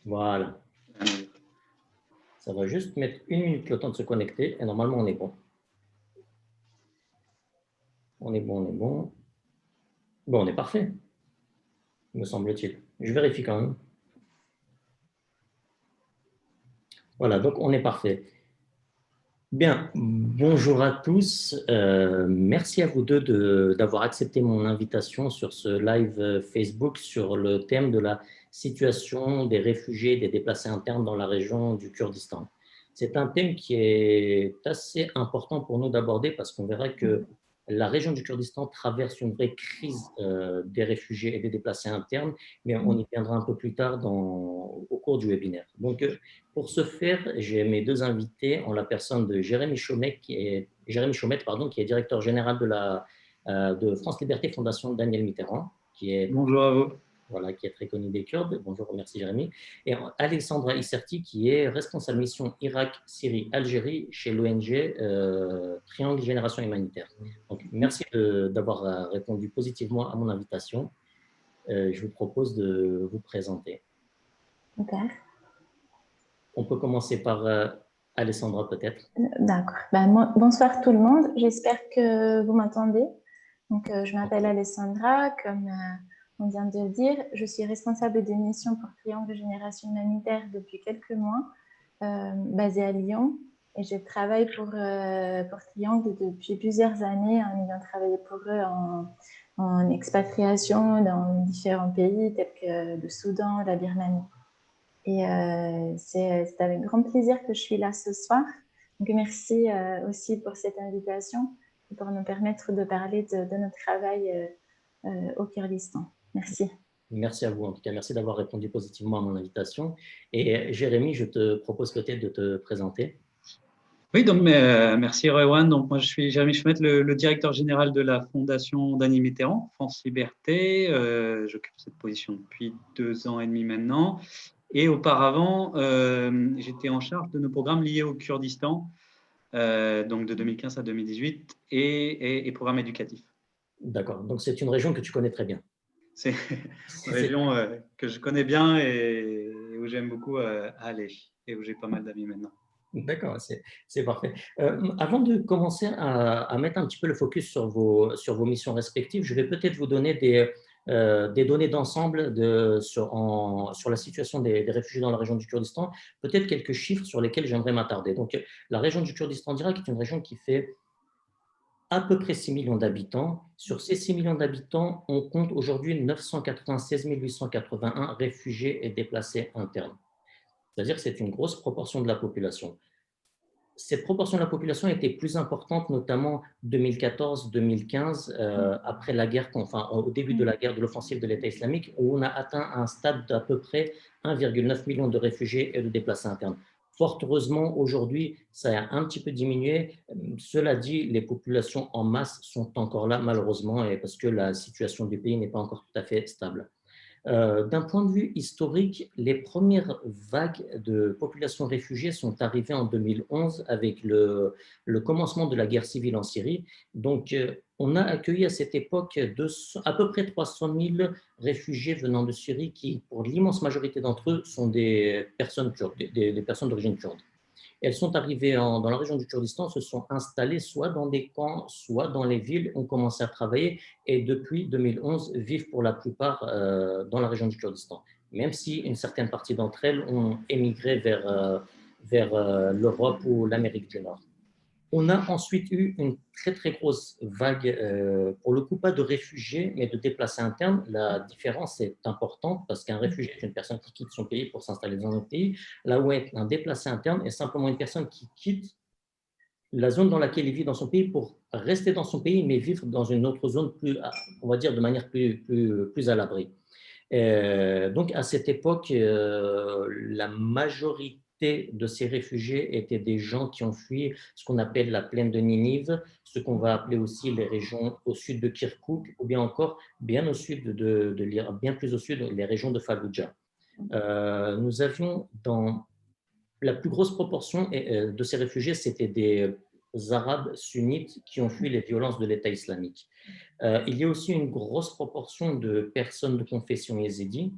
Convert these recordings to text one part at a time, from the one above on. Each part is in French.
Voilà. Ça va juste mettre 1 minute le temps de se connecter et normalement on est bon. On est bon, on est bon. Bon, on est parfait, me semble-t-il. Je vérifie quand même. Voilà, donc on est parfait. Bien, bonjour à tous. Merci à vous deux d'avoir accepté mon invitation sur ce live Facebook sur le thème de la situation des réfugiés et des déplacés internes dans la région du Kurdistan. C'est un thème qui est assez important pour nous d'aborder parce qu'on verra que la région du Kurdistan traverse une vraie crise des réfugiés et des déplacés internes, mais on y viendra un peu plus tard au cours du webinaire. Donc, pour ce faire, j'ai mes deux invités en la personne de Jérémy Chaumet, qui est directeur général de France Liberté Fondation Daniel Mitterrand, Bonjour à vous. voilà, qui est très connu des Kurdes. Bonjour, merci Jérémy. Et Alexandra Isserti, qui est responsable mission Irak, Syrie, Algérie chez l'ONG Triangle Génération Humanitaire. Donc, merci d'avoir répondu positivement à mon invitation. Je vous propose de vous présenter. Okay. On peut commencer par Alessandra peut-être. D'accord. Bonsoir tout le monde. J'espère que vous m'entendez. Donc, je m'appelle Alessandra, comme on vient de le dire. Je suis responsable des missions pour Triangle Génération Humanitaire depuis quelques mois, basée à Lyon. Et je travaille pour Triangle depuis plusieurs années en ayant travaillé pour eux en expatriation dans différents pays tels que le Soudan, la Birmanie. Et c'est avec grand plaisir que je suis là ce soir. Donc, merci aussi pour cette invitation et pour nous permettre de parler de notre travail au Kurdistan. Merci. Merci à vous, en tout cas. Merci d'avoir répondu positivement à mon invitation. Et Jérémy, je te propose peut-être de te présenter. Oui, donc merci Rewan. Donc moi je suis Jérémy Chaumet, le directeur général de la Fondation Daniel Mitterrand, France Liberté. J'occupe cette position depuis 2 ans et demi maintenant. Et auparavant, j'étais en charge de nos programmes liés au Kurdistan, donc de 2015 à 2018, et programmes éducatifs. D'accord, donc c'est une région que tu connais très bien. C'est une région que je connais bien et où j'aime beaucoup aller, et où j'ai pas mal d'amis maintenant. D'accord, c'est parfait. Avant de commencer à mettre un petit peu le focus sur vos missions respectives, je vais peut-être vous donner des données d'ensemble sur la situation des réfugiés dans la région du Kurdistan, peut-être quelques chiffres sur lesquels j'aimerais m'attarder. Donc, la région du Kurdistan d'Irak est une région qui fait à peu près 6 millions d'habitants. Sur ces 6 millions d'habitants, on compte aujourd'hui 996 881 réfugiés et déplacés internes. C'est-à-dire que c'est une grosse proportion de la population. Cette proportion de la population était plus importante, notamment 2014-2015, après la guerre, au début de la guerre de l'offensive de l'État islamique, où on a atteint un stade d'à peu près 1,9 million de réfugiés et de déplacés internes. Fort heureusement, aujourd'hui, ça a un petit peu diminué. Cela dit, les populations en masse sont encore là, malheureusement, et parce que la situation du pays n'est pas encore tout à fait stable. D'un point de vue historique, les premières vagues de population réfugiée sont arrivées en 2011 avec le commencement de la guerre civile en Syrie. Donc, on a accueilli à cette époque à peu près 300 000 réfugiés venant de Syrie qui, pour l'immense majorité d'entre eux, sont des personnes kurdes, des personnes d'origine kurde. Elles sont arrivées dans la région du Kurdistan, se sont installées soit dans des camps, soit dans les villes, ont commencé à travailler et depuis 2011 vivent pour la plupart dans la région du Kurdistan. Même si une certaine partie d'entre elles ont émigré vers l'Europe ou l'Amérique du Nord. On a ensuite eu une très très grosse vague, pour le coup pas de réfugiés, mais de déplacés internes. La différence est importante parce qu'un réfugié est une personne qui quitte son pays pour s'installer dans un autre pays, là où un déplacé interne est simplement une personne qui quitte la zone dans laquelle il vit dans son pays pour rester dans son pays, mais vivre dans une autre zone plus, on va dire, de manière plus à l'abri. Donc, à cette époque, la majorité de ces réfugiés étaient des gens qui ont fui ce qu'on appelle la plaine de Ninive, ce qu'on va appeler aussi les régions au sud de Kirkouk, ou bien encore bien au sud de l'Irak, bien plus au sud, les régions de Fallujah. Nous avions dans la plus grosse proportion de ces réfugiés, c'était des Arabes sunnites qui ont fui les violences de l'État islamique. Il y a aussi une grosse proportion de personnes de confession yézidi,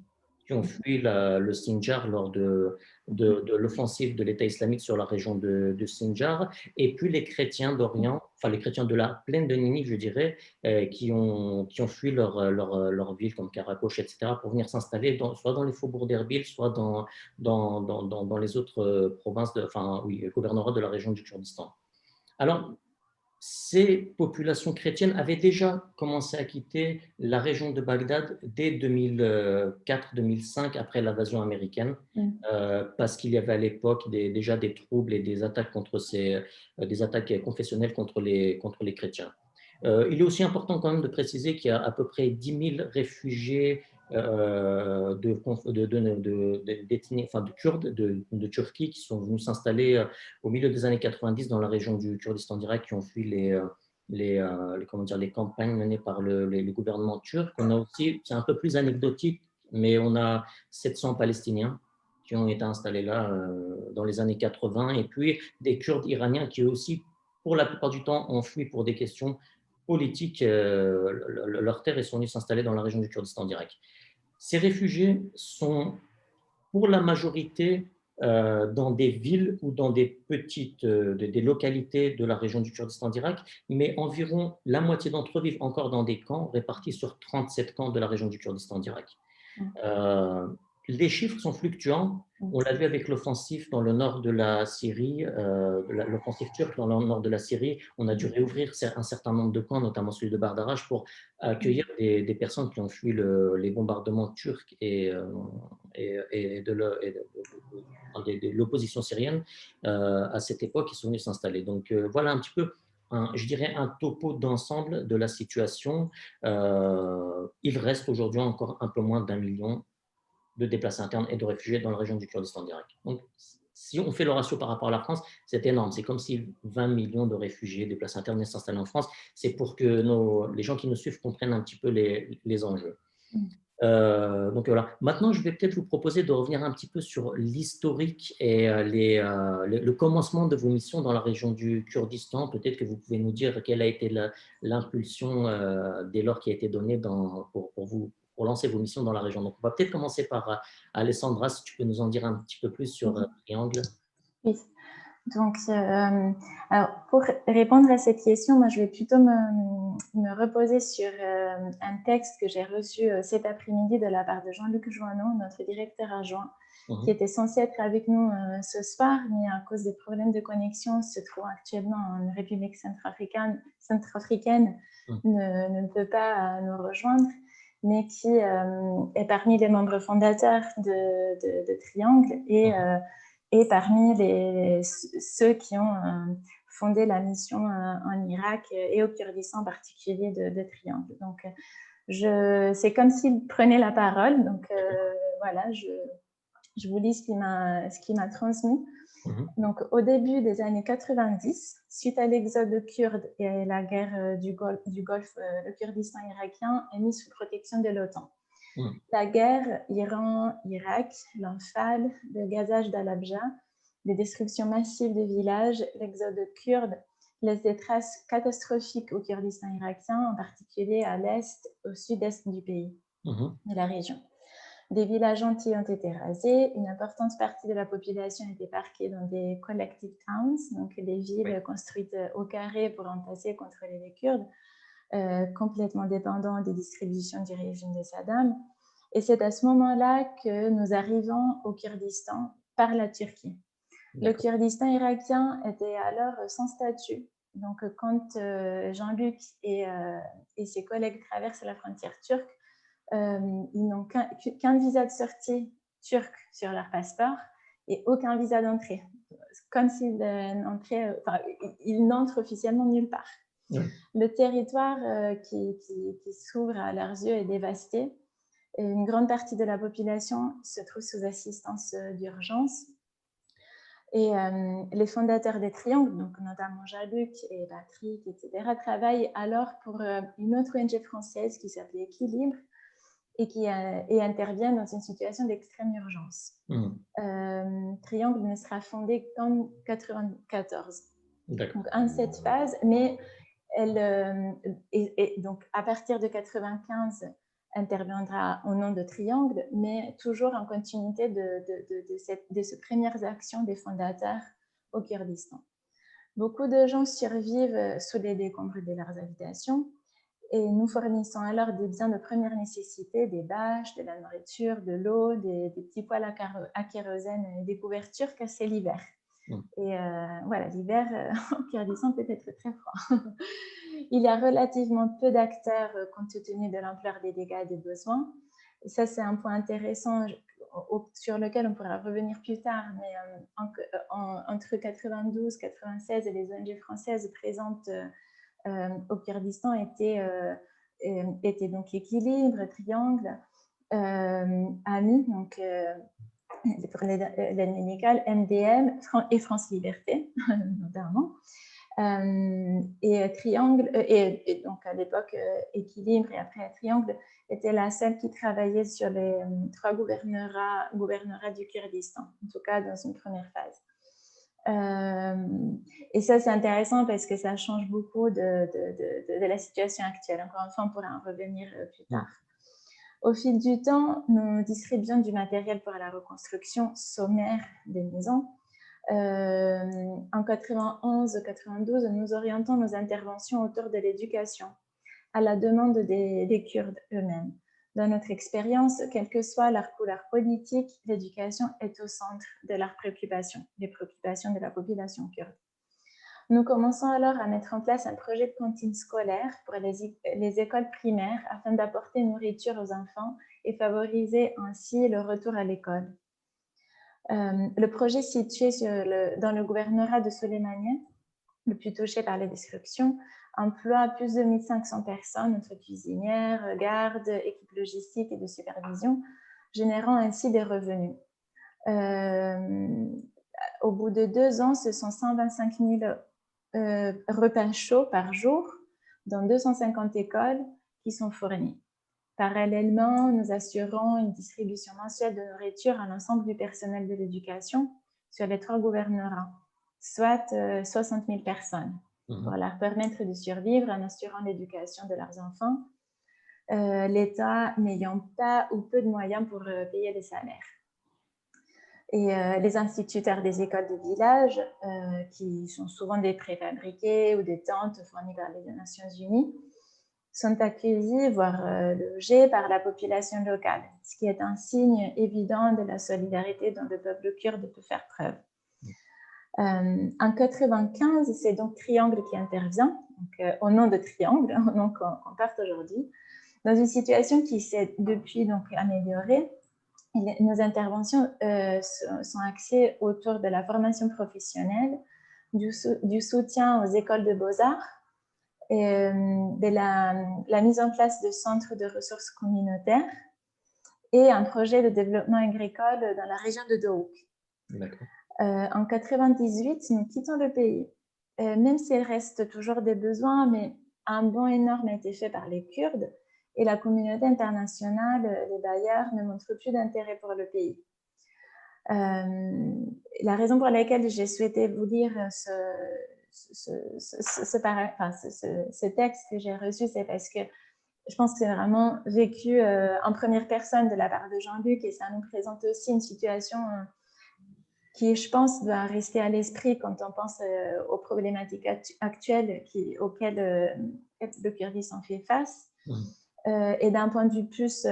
qui ont fui le Sinjar lors de l'offensive de l'État islamique sur la région de Sinjar, et puis les chrétiens d'Orient, enfin les chrétiens de la plaine de Ninive, je dirais, qui ont fui leur ville comme Karakosh, etc., pour venir s'installer soit dans les faubourgs d'Erbil, soit dans les autres provinces, enfin oui, gouvernorats de la région du Kurdistan. Alors, ces populations chrétiennes avaient déjà commencé à quitter la région de Bagdad dès 2004-2005, après l'invasion américaine, parce qu'il y avait à l'époque déjà des troubles et des attaques des attaques confessionnelles contre les chrétiens. Il est aussi important quand même de préciser qu'il y a à peu près 10 000 réfugiés de Kurdes de Turquie qui sont venus s'installer au milieu des années 90 dans la région du Kurdistan d'Irak, qui ont fui les campagnes menées par le gouvernement turc. On a aussi, c'est un peu plus anecdotique, mais on a 700 Palestiniens qui ont été installés là dans les années 80, et puis des Kurdes iraniens qui aussi, pour la plupart du temps, ont fui pour des questions politiques leur terre et sont venus s'installer dans la région du Kurdistan d'Irak. Ces réfugiés sont pour la majorité dans des villes ou dans des petites des localités de la région du Kurdistan d'Irak, mais environ la moitié d'entre eux vivent encore dans des camps répartis sur 37 camps de la région du Kurdistan d'Irak. Les chiffres sont fluctuants. On l'a vu avec l'offensive dans le nord de la Syrie, l'offensive turque dans le nord de la Syrie. On a dû réouvrir un certain nombre de camps, notamment celui de Bardaraj, pour accueillir des personnes qui ont fui les bombardements turcs et de l'opposition syrienne à cette époque, qui sont venus s'installer. Donc voilà un petit peu, je dirais, un topo d'ensemble de la situation. Il reste aujourd'hui encore un peu moins d'1 million de déplacés internes et de réfugiés dans la région du Kurdistan d'Irak. Donc, si on fait le ratio par rapport à la France, c'est énorme. C'est comme si 20 millions de réfugiés déplacés internes venaient s'installer en France. C'est pour que les gens qui nous suivent comprennent un petit peu les enjeux. Donc voilà. Maintenant, je vais peut-être vous proposer de revenir un petit peu sur l'historique et le commencement de vos missions dans la région du Kurdistan. Peut-être que vous pouvez nous dire quelle a été l'impulsion dès lors qui a été donnée pour vous, pour lancer vos missions dans la région. Donc, on va peut-être commencer par Alessandra, si tu peux nous en dire un petit peu plus sur Triangle. Oui. Donc, alors pour répondre à cette question, moi, je vais plutôt me reposer sur un texte que j'ai reçu cet après-midi de la part de Jean-Luc Joanneau, notre directeur adjoint, qui était censé être avec nous ce soir, mais à cause des problèmes de connexion, se trouve actuellement en République centrafricaine, ne peut pas nous rejoindre, mais qui est parmi les membres fondateurs de Triangle et parmi ceux qui ont fondé la mission en Irak et au Kurdistan en particulier de Triangle. Donc, c'est comme s'il prenait la parole. Donc, voilà, je vous lis ce qu'il m'a transmis. Donc, au début des années 90, suite à l'exode kurde et la guerre du Golfe, le Kurdistan irakien est mis sous protection de l'OTAN. La guerre Iran-Irak, l'Anfal, le gazage d'Al-Abja, les destructions massives de villages, l'exode kurde laissent des traces catastrophiques au Kurdistan irakien, en particulier à l'est, au sud-est du pays, de la région. Des villages entiers ont été rasés, une importante partie de la population a été parquée dans des collective towns, donc des villes construites au carré pour entasser contre les Kurdes, complètement dépendants des distributions du régime de Saddam. Et c'est à ce moment-là que nous arrivons au Kurdistan par la Turquie. Le Kurdistan irakien était alors sans statut. Donc, quand Jean-Luc et ses collègues traversent la frontière turque, ils n'ont qu'un visa de sortie turc sur leur passeport et aucun visa d'entrée. Comme s'ils ils n'entrent officiellement nulle part. Le territoire qui s'ouvre à leurs yeux est dévasté. Et une grande partie de la population se trouve sous assistance d'urgence. Et les fondateurs des Triangles, donc notamment Jean-Luc et Patrick, etc., travaillent alors pour une autre ONG française qui s'appelait Équilibre et interviennent dans une situation d'extrême urgence. Triangle ne sera fondé qu'en 1994. Donc, en cette phase, mais donc à partir de 1995, interviendra au nom de Triangle, mais toujours en continuité de ces premières actions des fondateurs au Kurdistan. Beaucoup de gens survivent sous les décombres de leurs habitations et nous fournissons alors des biens de première nécessité, des bâches, de la nourriture, de l'eau, des petits poêles à kérosène et des couvertures, car c'est l'hiver. Et voilà, l'hiver au Kurdistan peut être très froid. Il y a relativement peu d'acteurs compte tenu de l'ampleur des dégâts et des besoins. Et ça, c'est un point intéressant sur lequel on pourra revenir plus tard. Mais entre 92 et 96, les ONG françaises présentes au Kurdistan étaient donc Équilibre, Triangle, AMI, donc pour l'aide médicale, MDM et France Liberté, notamment. Et Triangle, et donc à l'époque, Équilibre et après Triangle était la seule qui travaillait sur les 3 gouvernorats du Kurdistan, en tout cas dans une première phase. Et ça, c'est intéressant parce que ça change beaucoup de la situation actuelle. Encore une fois, on pourra en revenir plus tard. Au fil du temps, nous distribuons du matériel pour la reconstruction sommaire des maisons. En 91-92, nous orientons nos interventions autour de l'éducation, à la demande des Kurdes eux-mêmes. Dans notre expérience, quelle que soit leur couleur politique, l'éducation est au centre de leurs préoccupations, les préoccupations de la population kurde. Nous commençons alors à mettre en place un projet de cantine scolaire pour les écoles primaires afin d'apporter nourriture aux enfants et favoriser ainsi le retour à l'école. Le projet situé dans le gouvernorat de Soleimaniye, le plus touché par les destructions, emploie plus de 1500 personnes entre cuisinières, gardes, équipes logistiques et de supervision, générant ainsi des revenus. Au bout de 2 ans, ce sont 125 000 repas chauds par jour dans 250 écoles qui sont fournis. Parallèlement, nous assurons une distribution mensuelle de nourriture à l'ensemble du personnel de l'éducation sur les 3 gouvernorats, soit 60 000 personnes, pour leur permettre de survivre en assurant l'éducation de leurs enfants, l'État n'ayant pas ou peu de moyens pour payer les salaires. Et les instituteurs des écoles de village, qui sont souvent des préfabriqués ou des tentes fournies par les Nations Unies, sont accueillis, voire logés par la population locale, ce qui est un signe évident de la solidarité dont le peuple kurde peut faire preuve. En 1995, c'est donc Triangle qui intervient, donc, au nom de Triangle, au nom qu'on porte aujourd'hui, dans une situation qui s'est depuis donc améliorée. Nos interventions sont axées autour de la formation professionnelle, du soutien aux écoles de beaux-arts, et de la mise en place de centres de ressources communautaires et un projet de développement agricole dans la région de Dohuk. En 1998, nous quittons le pays, même s'il reste toujours des besoins, mais un bond énorme a été fait par les Kurdes et la communauté internationale, les bailleurs, ne montrent plus d'intérêt pour le pays. La raison pour laquelle j'ai souhaité vous lire ce texte que j'ai reçu, c'est parce que je pense que c'est vraiment vécu en première personne de la part de Jean-Luc et ça nous présente aussi une situation qui, je pense, doit rester à l'esprit quand on pense aux problématiques actuelles auxquelles le Kurdistan fait face. Et d'un point de vue plus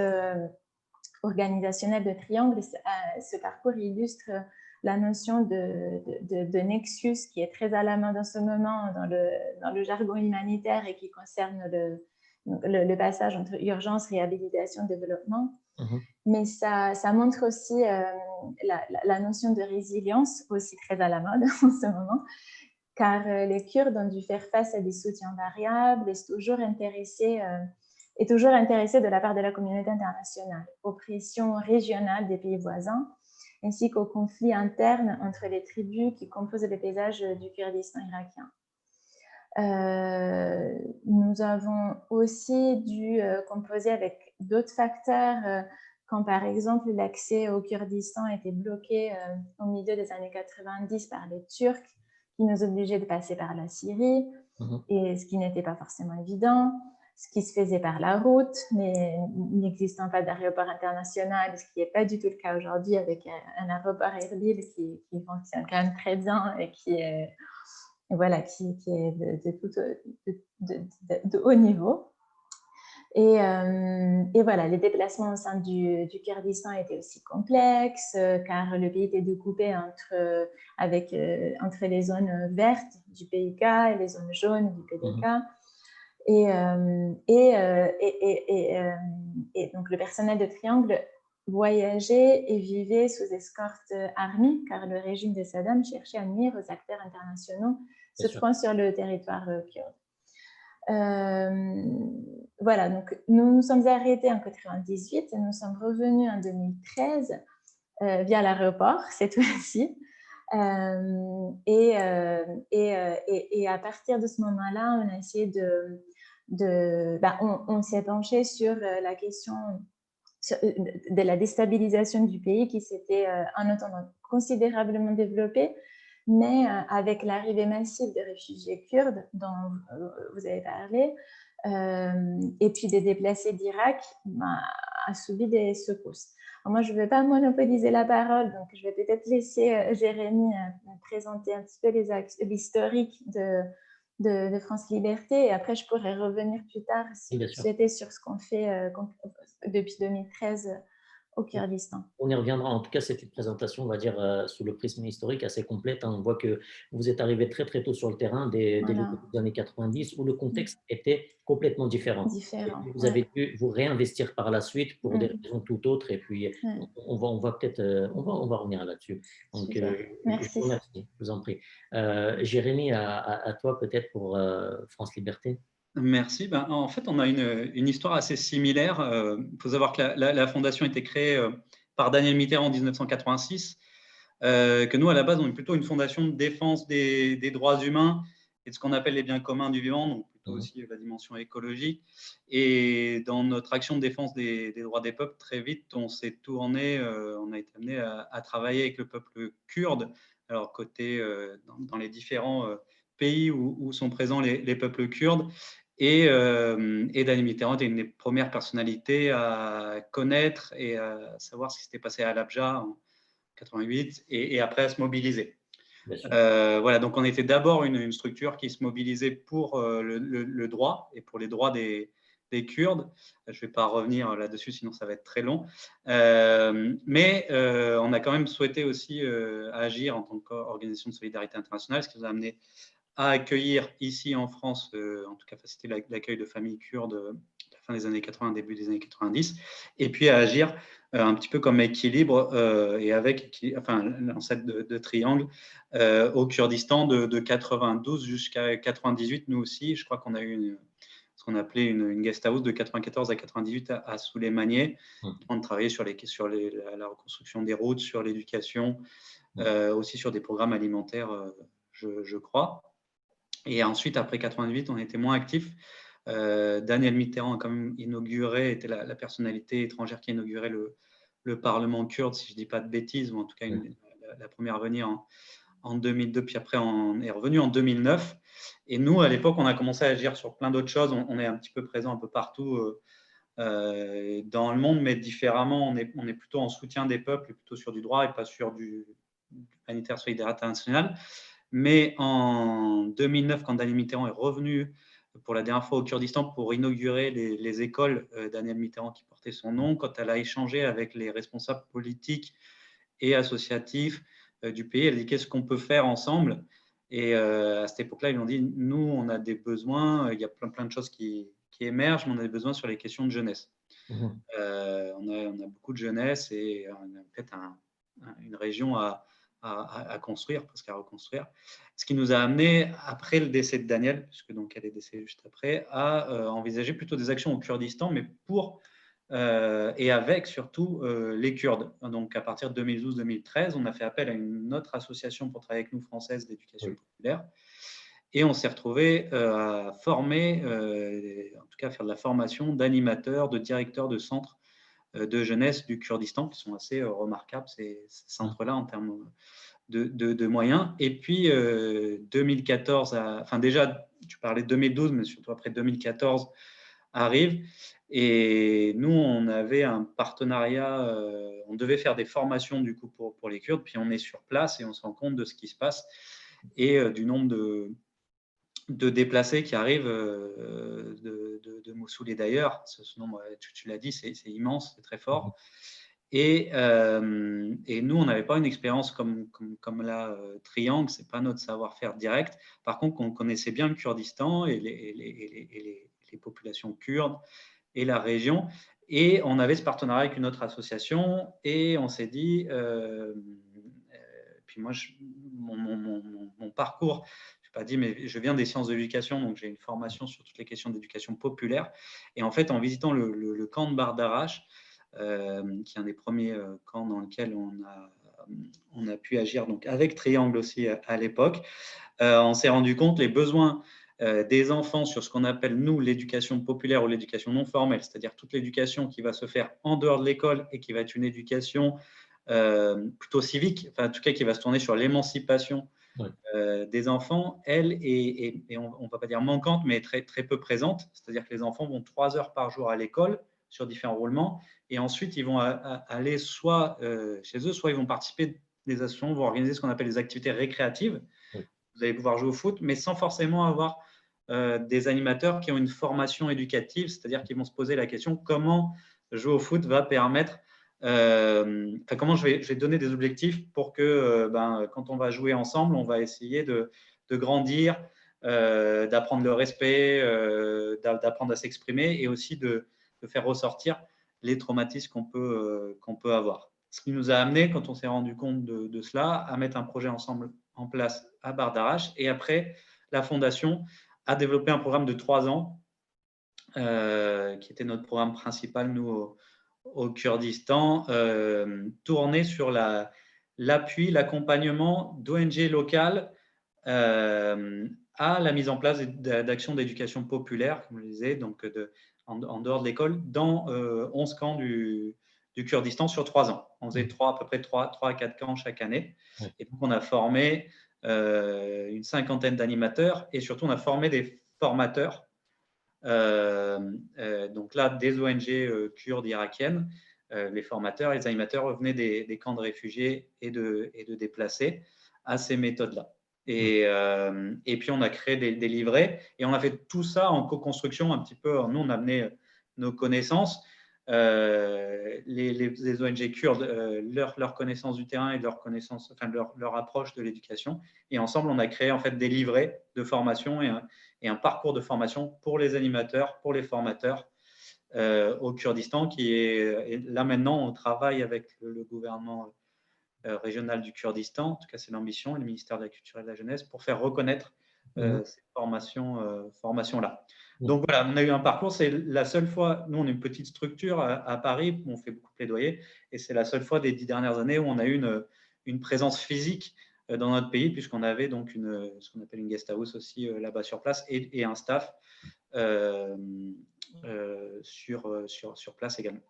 organisationnel de Triangle, ce parcours illustre la notion de nexus qui est très à la main dans ce moment dans le jargon humanitaire et qui concerne le passage entre urgence, réhabilitation, développement. Mais ça montre aussi la notion de résilience, aussi très à la mode en ce moment, car les Kurdes ont dû faire face à des soutiens variables et toujours intéressés de la part de la communauté internationale, aux pressions régionales des pays voisins, ainsi qu'aux conflits internes entre les tribus qui composent le paysage du Kurdistan irakien. Nous avons aussi dû composer avec d'autres facteurs, quand par exemple l'accès au Kurdistan était bloqué au milieu des années 90 par les Turcs, qui nous obligeaient de passer par la Syrie, et ce qui n'était pas forcément évident. ce qui se faisait par la route, mais n'existant pas d'aéroport international, ce qui n'est pas du tout le cas aujourd'hui avec un aéroport Erbil qui fonctionne quand même très bien et qui est, voilà, qui est de haut niveau. Et voilà, les déplacements au sein du Kurdistan étaient aussi complexes car le pays était découpé entre les zones vertes du PIK et les zones jaunes du PDK. Et donc le personnel de Triangle voyageait et vivait sous escorte armée car le régime de Saddam cherchait à nuire aux acteurs internationaux se trouvant sur le territoire kurde. Voilà, donc nous nous sommes arrêtés en 1998 et nous sommes revenus en 2013 via l'aéroport cette fois-ci. Et à partir de ce moment-là, on a essayé on s'est penché sur la question de la déstabilisation du pays qui s'était en attendant considérablement développée, mais avec l'arrivée massive de réfugiés kurdes dont vous avez parlé, et puis des déplacés d'Irak, a subi des secousses. Alors moi, je ne vais pas monopoliser la parole, donc je vais peut-être laisser Jérémy présenter un petit peu l'historique de France Liberté, et après je pourrais revenir plus tard si vous souhaitez sur ce qu'on fait depuis 2013 au Kurdistan. On y reviendra. En tout cas, c'est une présentation, on va dire, sous le prisme historique assez complète. On voit que vous êtes arrivé très très tôt sur le terrain, dès les années 90, où le contexte était complètement différent. Vous avez dû vous réinvestir par la suite pour des raisons tout autres. Et puis, on va peut-être, on va revenir là-dessus. Donc, merci. Je vous en prie. Jérémy, à toi peut-être pour France Liberté. Merci. En fait, on a une histoire assez similaire. Il faut savoir que la fondation a été créée par Daniel Mitterrand en 1986, que nous, à la base, on est plutôt une fondation de défense des droits humains et de ce qu'on appelle les biens communs du vivant, donc plutôt aussi la dimension écologique. Et dans notre action de défense des droits des peuples, très vite, on s'est tourné, on a été amené à travailler avec le peuple kurde, alors côté dans les différents pays où sont présents les peuples kurdes. Et Daniel Mitterrand était une des premières personnalités à connaître et à savoir ce qui s'était passé à Halabja en 88 et après à se mobiliser. Voilà, donc on était d'abord une structure qui se mobilisait pour le droit et pour les droits des Kurdes. Je ne vais pas revenir là-dessus, sinon ça va être très long. Mais on a quand même souhaité aussi agir en tant qu'organisation de solidarité internationale, ce qui nous a amené à accueillir ici en France, en tout cas faciliter l'accueil de familles kurdes à la fin des années 80, début des années 90, et puis à agir un petit peu comme équilibre et avec l'ancêtre de Triangle au Kurdistan de 92 jusqu'à 98, nous aussi. Je crois qu'on a eu ce qu'on appelait une guest house de 94 à 98 à Souleymaniye, en train de travailler sur la reconstruction des routes, sur l'éducation, aussi sur des programmes alimentaires, je crois. Et ensuite, après 88, on était moins actifs. Daniel Mitterrand a quand même inauguré, était la personnalité étrangère qui a inauguré le Parlement kurde, si je ne dis pas de bêtises, ou en tout cas la première à venir en 2002, puis après on est revenu en 2009. Et nous, à l'époque, on a commencé à agir sur plein d'autres choses. On est un petit peu présent un peu partout dans le monde, mais différemment. On est plutôt en soutien des peuples, plutôt sur du droit et pas sur du humanitaire solidarité internationale. Mais en 2009, quand Daniel Mitterrand est revenu pour la dernière fois au Kurdistan pour inaugurer les écoles Daniel Mitterrand qui portaient son nom, quand elle a échangé avec les responsables politiques et associatifs du pays, elle a dit qu'est-ce qu'on peut faire ensemble. Et à cette époque-là, ils lui ont dit nous, on a des besoins, il y a plein de choses qui émergent, mais on a des besoins sur les questions de jeunesse. On a beaucoup de jeunesse et on a peut-être une région à construire, presque à reconstruire. Ce qui nous a amené, après le décès de Daniel, puisque donc elle est décédée juste après, à envisager plutôt des actions au Kurdistan, mais pour et avec surtout les Kurdes. Donc à partir de 2012-2013, on a fait appel à une autre association pour travailler avec nous, française, d'éducation populaire. Et on s'est retrouvé à former, en tout cas à faire de la formation d'animateurs, de directeurs de centres de jeunesse du Kurdistan, qui sont assez remarquables, ces centres-là, en termes de moyens. Et puis, 2014, déjà, tu parlais de 2012, mais surtout après 2014, arrive. Et nous, on avait un partenariat, on devait faire des formations du coup pour les Kurdes, puis on est sur place et on se rend compte de ce qui se passe et du nombre de déplacés qui arrivent de Mossoul et d'ailleurs. Ce nombre, tu l'as dit, c'est immense, c'est très fort. Et nous, on n'avait pas une expérience comme la Triangle, ce n'est pas notre savoir-faire direct. Par contre, on connaissait bien le Kurdistan et les populations kurdes et la région. Et on avait ce partenariat avec une autre association et on s'est dit, puis moi, mon parcours, je n'ai pas dit, mais je viens des sciences de l'éducation, donc j'ai une formation sur toutes les questions d'éducation populaire. Et en fait, en visitant le camp de Bardarache, qui est un des premiers camps dans lequel on a pu agir donc avec Triangle aussi à l'époque, on s'est rendu compte les besoins des enfants sur ce qu'on appelle, nous, l'éducation populaire ou l'éducation non formelle, c'est-à-dire toute l'éducation qui va se faire en dehors de l'école et qui va être une éducation plutôt civique, enfin, en tout cas qui va se tourner sur l'émancipation des enfants, elle et on ne va pas dire manquante, mais très, très peu présente, c'est-à-dire que les enfants vont 3 heures par jour à l'école sur différents roulements, et ensuite ils vont aller soit chez eux, soit ils vont participer, des associations vont organiser ce qu'on appelle des activités récréatives. Vous allez pouvoir jouer au foot, mais sans forcément avoir des animateurs qui ont une formation éducative, c'est-à-dire qu'ils vont se poser la question comment jouer au foot va permettre, comment je vais donner des objectifs pour que quand on va jouer ensemble, on va essayer de grandir, d'apprendre le respect, d'apprendre à s'exprimer et aussi de faire ressortir les traumatismes qu'on peut avoir. Ce qui nous a amené, quand on s'est rendu compte de cela, à mettre un projet ensemble en place à Bardarache. Et après, la Fondation a développé un programme de 3 ans, qui était notre programme principal, nous, au Kurdistan, tourné sur l'appui, l'accompagnement d'ONG locales à la mise en place d'actions d'éducation populaire, comme je le disais, donc en dehors de l'école, dans 11 camps du Kurdistan sur 3 ans. On faisait à peu près 3 à 4 camps chaque année. Et donc, on a formé une cinquantaine d'animateurs et surtout, on a formé des formateurs. Donc là, des ONG kurdes irakiennes, les formateurs et les animateurs venaient des camps de réfugiés et de déplacés à ces méthodes-là. Et puis, on a créé des livrets et on a fait tout ça en co-construction un petit peu. Nous, on a amené nos connaissances, les ONG kurdes, leur connaissance du terrain et leur connaissance, enfin, leur approche de l'éducation. Et ensemble, on a créé en fait des livrets de formation et un parcours de formation pour les animateurs, pour les formateurs au Kurdistan, qui est là maintenant, on travaille avec le gouvernement régional du Kurdistan, en tout cas c'est l'ambition, et le ministère de la Culture et de la Jeunesse, pour faire reconnaître ces formations-là. Donc voilà, on a eu un parcours, c'est la seule fois, nous on est une petite structure à Paris, où on fait beaucoup de plaidoyer, et c'est la seule fois des 10 dernières années où on a eu une présence physique dans notre pays, puisqu'on avait donc ce qu'on appelle une guest house aussi là-bas sur place, et un staff sur place également.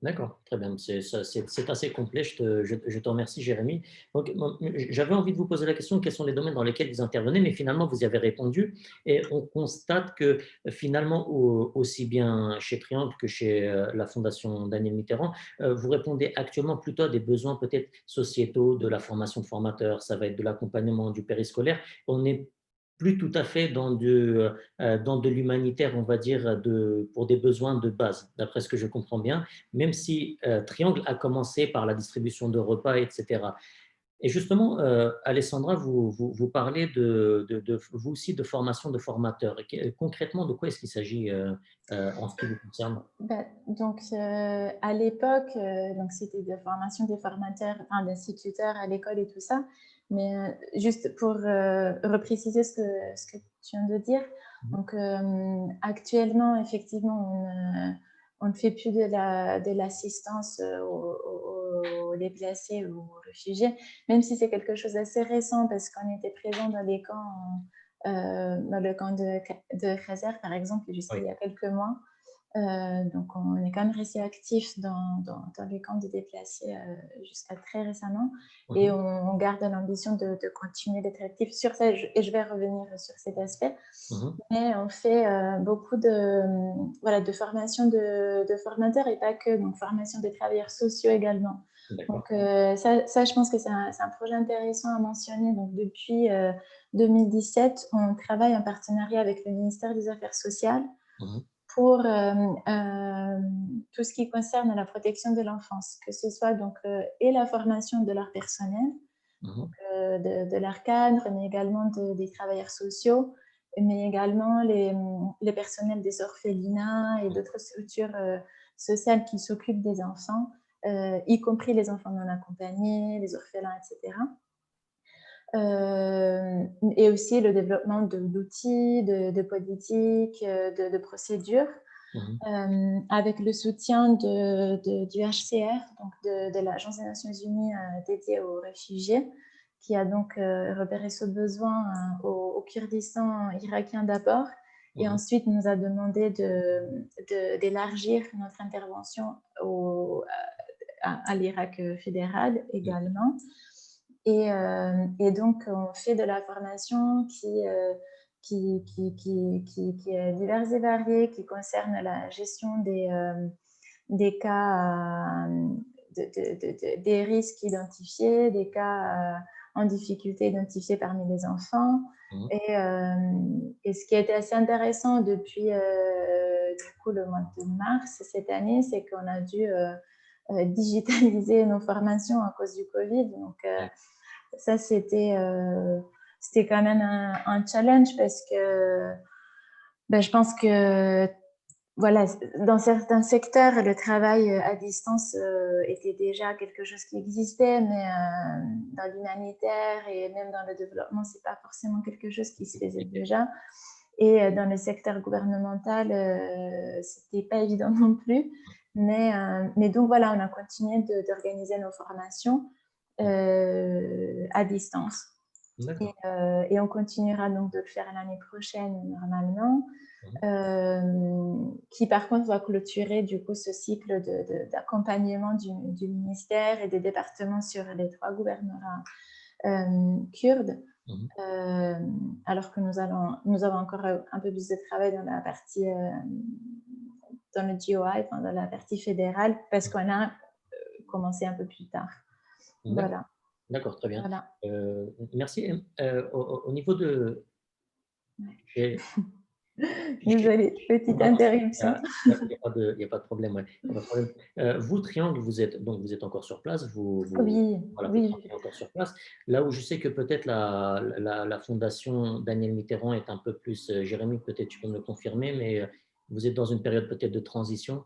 D'accord, très bien. C'est assez complet. Je te remercie, Jérémy. Donc, j'avais envie de vous poser la question, quels sont les domaines dans lesquels vous intervenez, mais finalement, vous y avez répondu. Et on constate que finalement, aussi bien chez Triangle que chez la Fondation Daniel Mitterrand, vous répondez actuellement plutôt à des besoins peut-être sociétaux, de la formation de formateurs, ça va être de l'accompagnement du périscolaire. On n'est plus tout à fait dans de l'humanitaire, on va dire, pour des besoins de base, d'après ce que je comprends bien, même si Triangle a commencé par la distribution de repas, etc. Et justement, Alessandra, vous parlez vous aussi de formation de formateurs. Concrètement, de quoi est-ce qu'il s'agit en ce qui vous concerne? Donc, à l'époque, c'était de formation des formateurs, enfin, d'instituteurs à l'école et tout ça. Mais juste pour repréciser ce que tu viens de dire, donc actuellement, effectivement, on ne fait plus de l'assistance aux déplacés ou aux réfugiés, même si c'est quelque chose d'assez récent parce qu'on était présent dans les camps, dans le camp de Khazer, par exemple, jusqu'il y a quelques mois. Donc, on est quand même resté actif dans les camps de déplacés jusqu'à très récemment. Et on garde l'ambition de continuer d'être actif sur ça. Et je vais revenir sur cet aspect. Mais on fait beaucoup de formation de formateurs et pas que, donc formation des travailleurs sociaux également. Donc, ça, je pense que c'est un projet intéressant à mentionner. Donc, depuis 2017, on travaille en partenariat avec le ministère des Affaires sociales pour tout ce qui concerne la protection de l'enfance, que ce soit donc, et la formation de leur personnel, donc, de leur cadre, mais également des travailleurs sociaux, mais également les personnels des orphelinats et d'autres structures sociales qui s'occupent des enfants, y compris les enfants non accompagnés, les orphelins, etc. Et aussi le développement d'outils, de politiques, de procédures, avec le soutien du HCR, donc de l'Agence des Nations Unies dédiée aux réfugiés, qui a donc repéré ce besoin au Kurdistan irakien d'abord, et ensuite nous a demandé d'élargir notre intervention à l'Irak fédéral également. Et donc, on fait de la formation qui est diverse et variée, qui concerne la gestion des cas, des risques identifiés, des cas en difficulté identifiés parmi les enfants. Et ce qui a été assez intéressant depuis du coup, le mois de mars cette année, c'est qu'on a dû digitaliser nos formations à cause du Covid. Donc, ça, c'était quand même un challenge parce que je pense que voilà, dans certains secteurs, le travail à distance était déjà quelque chose qui existait, mais dans l'humanitaire et même dans le développement, c'est pas forcément quelque chose qui se faisait déjà. Et dans le secteur gouvernemental, c'était pas évident non plus. Mais donc voilà, on a continué d'organiser nos formations à distance. Et on continuera donc de le faire l'année prochaine normalement, qui par contre va clôturer du coup ce cycle d'accompagnement du ministère et des départements sur les 3 gouvernorats kurdes. Alors que nous avons encore un peu plus de travail dans la partie dans le GOI, enfin, dans la partie fédérale, parce qu'on a commencé un peu plus tard. Voilà. D'accord, très bien. Voilà. Merci. Au niveau de... Désolée, petite interruption. Il n'y a pas de problème. Ouais. Vous, Triangle, vous êtes encore sur place. Oui. Vous êtes encore sur place. Là où je sais que peut-être la fondation Daniel Mitterrand est un peu plus... Jérémy, peut-être tu peux me le confirmer, mais vous êtes dans une période peut-être de transition.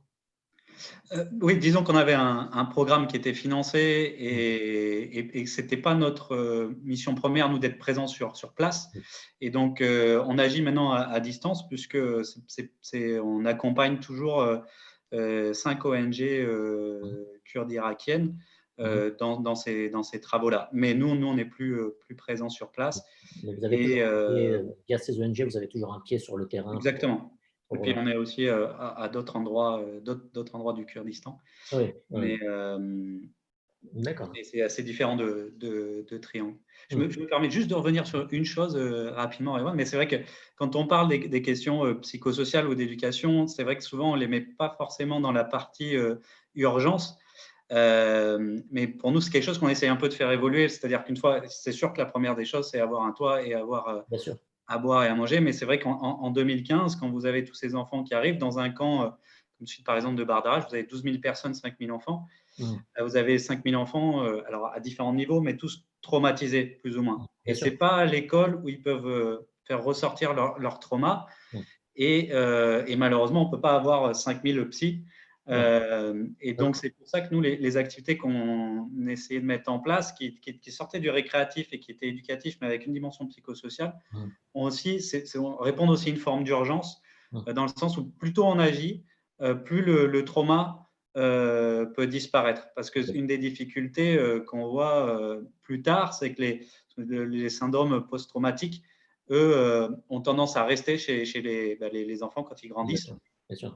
Oui, disons qu'on avait un programme qui était financé et ce n'était pas notre mission première, nous, d'être présents sur place. Et donc, on agit maintenant à distance puisque on accompagne toujours 5 ONG kurdes irakiennes dans ces travaux-là. Mais nous, on n'est plus présents sur place. Mais vous avez toujours via ces ONG, vous avez toujours un pied sur le terrain. Exactement. Et puis, on est aussi à d'autres endroits du Kurdistan. Oui. Mais d'accord. c'est assez différent de Triangle. Je me permets juste de revenir sur une chose rapidement, Ewan, mais c'est vrai que quand on parle des questions psychosociales ou d'éducation, c'est vrai que souvent, on ne les met pas forcément dans la partie urgence. Mais pour nous, c'est quelque chose qu'on essaye un peu de faire évoluer. C'est-à-dire qu'une fois, c'est sûr que la première des choses, c'est avoir un toit et avoir à boire et à manger. Mais c'est vrai qu'en 2015, quand vous avez tous ces enfants qui arrivent dans un camp, comme celui par exemple de Bardarage, vous avez 12 000 personnes, 5 000 enfants. Vous avez 5 000 enfants, alors à différents niveaux, mais tous traumatisés, plus ou moins. Et ce n'est pas à l'école où ils peuvent faire ressortir leur trauma. Et malheureusement, on ne peut pas avoir 5 000 psys. Et donc, c'est pour ça que nous, les activités qu'on essayait de mettre en place, qui sortaient du récréatif et qui étaient éducatifs, mais avec une dimension psychosociale, répondent aussi à une forme d'urgence, dans le sens où plus tôt on agit, plus le trauma peut disparaître. Parce qu'une des difficultés qu'on voit plus tard, c'est que les syndromes post-traumatiques, eux, ont tendance à rester chez les enfants quand ils grandissent. bien sûr.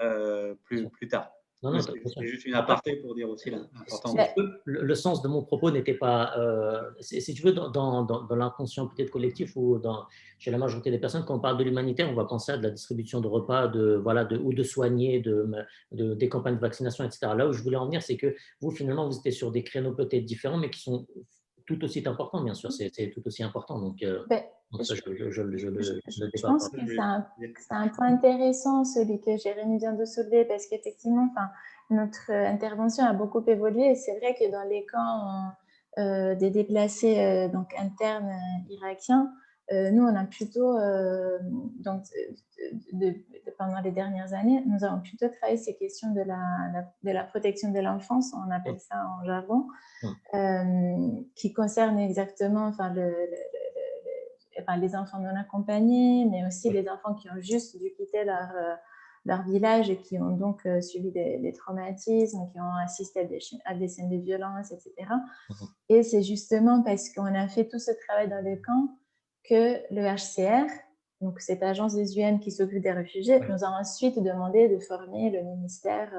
plus tard. Non, non, C'est juste une aparté pour dire aussi l'importance. Le sens de mon propos n'était pas, si tu veux, dans l'inconscient peut-être collectif ou chez la majorité des personnes, quand on parle de l'humanitaire, on va penser à de la distribution de repas, ou de soigner, des campagnes de vaccination, etc. Là où je voulais en venir, c'est que vous, finalement, vous étiez sur des créneaux peut-être différents, mais qui sont tout aussi importants, bien sûr. C'est tout aussi important. Donc, ça, je le je débat pense pas. que c'est un point intéressant, celui que Jérémy vient de soulever, parce qu'effectivement, notre intervention a beaucoup évolué. Et c'est vrai que dans les camps des déplacés donc internes irakiens, nous, on a plutôt, pendant les dernières années, nous avons plutôt travaillé ces questions de la protection de l'enfance, on appelle ça en jargon, qui concerne exactement les enfants non accompagnés, mais aussi les enfants qui ont juste dû quitter leur village et qui ont donc subi des traumatismes, qui ont assisté à des scènes de violence, etc. Et c'est justement parce qu'on a fait tout ce travail dans les camps que le HCR, donc cette agence des UN qui s'occupe des réfugiés, nous a ensuite demandé de former le ministère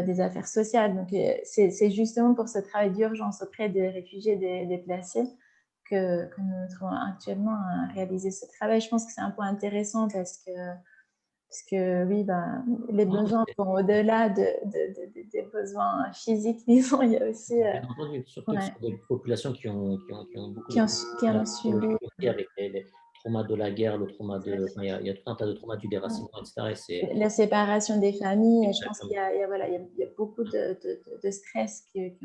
des Affaires sociales. Donc c'est justement pour ce travail d'urgence auprès des réfugiés déplacés que nous nous trouvons actuellement à réaliser ce travail. Je pense que c'est un point intéressant parce que oui, les besoins vont au-delà des besoins physiques, disons. Il y a aussi bien entendu, surtout que c'est des populations qui ont beaucoup qui en ont subi avec les traumas de la guerre, il y a tout un tas de traumas du déracinement, etc. la séparation des familles. Exactement. Je pense qu'il y a beaucoup de stress qui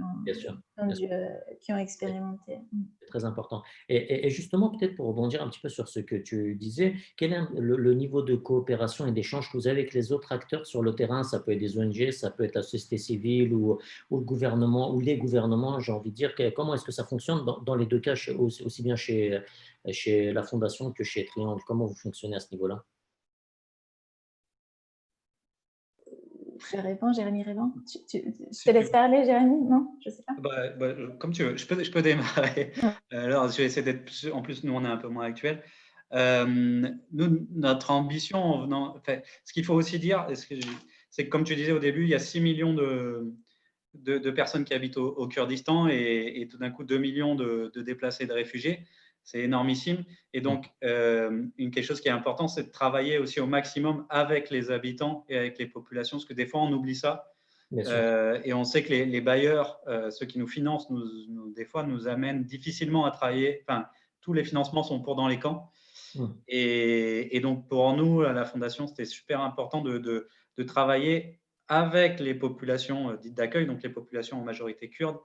ont expérimenté. C'est très important. Et justement, peut-être pour rebondir un petit peu sur ce que tu disais, quel est le niveau de coopération et d'échange que vous avez avec les autres acteurs sur le terrain? Ça peut être des ONG, ça peut être la société civile ou le gouvernement, ou les gouvernements, j'ai envie de dire. Comment est-ce que ça fonctionne dans les deux cas, aussi bien chez la Fondation que chez Triangle? Comment vous fonctionnez à ce niveau-là? Je réponds, Jérémy répond. Je te laisse parler, Jérémy? Non, je ne sais pas. Comme tu veux, je peux démarrer. Alors, je vais essayer d'être plus. En plus, nous, on est un peu moins actuel. Nous, notre ambition en venant. Ce qu'il faut aussi dire, c'est que comme tu disais au début, il y a 6 millions de personnes qui habitent au Kurdistan et tout d'un coup 2 millions de déplacés, de réfugiés. C'est énormissime. Et donc, quelque chose qui est important, c'est de travailler aussi au maximum avec les habitants et avec les populations, parce que des fois, on oublie ça. Et on sait que les bailleurs, ceux qui nous financent, des fois, nous amènent difficilement à travailler. Enfin, tous les financements sont dans les camps. Et donc, pour nous, à la Fondation, c'était super important de travailler avec les populations dites d'accueil, donc les populations en majorité kurdes,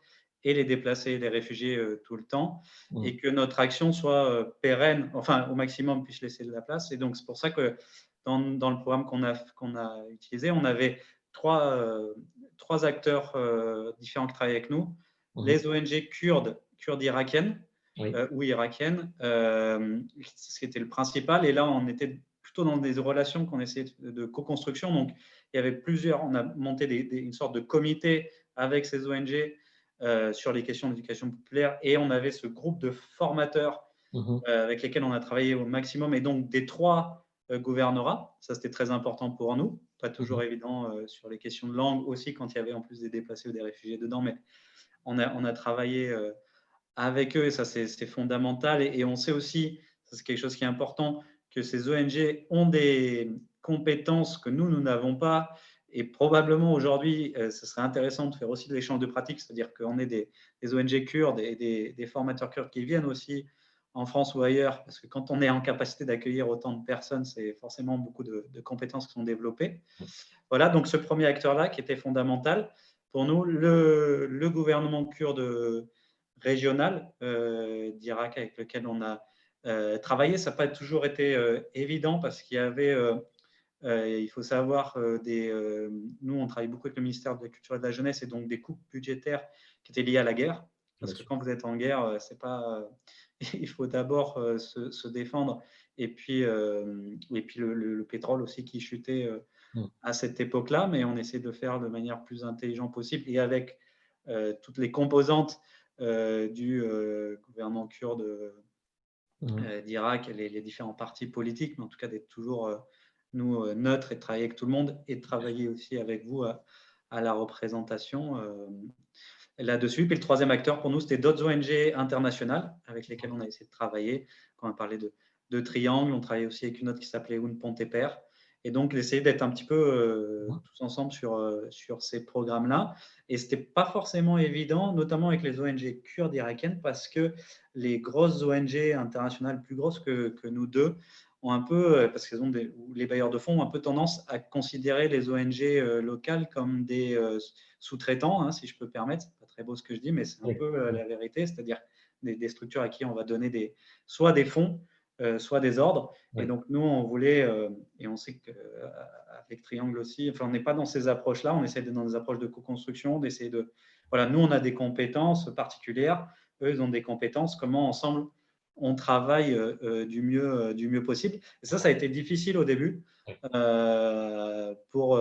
et les déplacés, les réfugiés tout le temps, et que notre action soit pérenne, enfin au maximum puisse laisser de la place. Et donc c'est pour ça que dans le programme qu'on a utilisé, on avait trois acteurs différents qui travaillent avec nous, les ONG kurdes irakiennes ou irakiennes, c'était le principal. Et là, on était plutôt dans des relations qu'on essayait de co-construction. Donc, il y avait on a monté une sorte de comité avec ces ONG sur les questions d'éducation populaire, et on avait ce groupe de formateurs avec lesquels on a travaillé au maximum, et donc des 3 gouvernorats. Ça, c'était très important pour nous. Pas toujours évident sur les questions de langue aussi, quand il y avait en plus des déplacés ou des réfugiés dedans, mais on a travaillé avec eux, et ça, c'est fondamental. Et on sait aussi, ça c'est quelque chose qui est important, que ces ONG ont des compétences que nous n'avons pas. Et probablement aujourd'hui, ce serait intéressant de faire aussi de l'échange de pratiques, c'est-à-dire qu'on ait des ONG kurdes et des formateurs kurdes qui viennent aussi en France ou ailleurs, parce que quand on est en capacité d'accueillir autant de personnes, c'est forcément beaucoup de compétences qui sont développées. Voilà, donc ce premier acteur-là qui était fondamental pour nous, le gouvernement kurde régional d'Irak avec lequel on a travaillé. Ça n'a pas toujours été évident, parce qu'il y avait, il faut savoir, nous on travaille beaucoup avec le ministère de la Culture et de la Jeunesse, et donc des coupes budgétaires qui étaient liées à la guerre. Parce que quand vous êtes en guerre, c'est pas, il faut d'abord se défendre, et puis le pétrole aussi qui chutait à cette époque-là, mais on essaie de faire de manière plus intelligente possible, et avec toutes les composantes du gouvernement kurde d'Irak, les différents partis politiques, mais en tout cas d'être toujours nous neutre et de travailler avec tout le monde et de travailler aussi avec vous à la représentation là-dessus. Puis le troisième acteur pour nous, c'était d'autres ONG internationales avec lesquelles on a essayé de travailler. Quand on a parlé de Triangle, on travaillait aussi avec une autre qui s'appelait Un Ponte Père. Et donc, d'essayer d'être un petit peu tous ensemble sur ces programmes-là. Et ce n'était pas forcément évident, notamment avec les ONG kurdes irakiennes, parce que les grosses ONG internationales, plus grosses que nous deux, ont un peu, parce qu'elles ont les bailleurs de fonds ont un peu tendance à considérer les ONG locales comme des sous-traitants, hein, si je peux me permettre. C'est pas très beau ce que je dis, mais c'est un peu la vérité, c'est-à-dire des structures à qui on va donner soit des fonds, soit des ordres. Et donc, nous, on voulait, et on sait qu'avec Triangle aussi, enfin, on n'est pas dans ces approches-là, on essaie d'être dans des approches de co-construction, d'essayer de… Voilà, nous, on a des compétences particulières, eux, ils ont des compétences, comment ensemble on travaille du mieux possible. Et ça a été difficile au début pour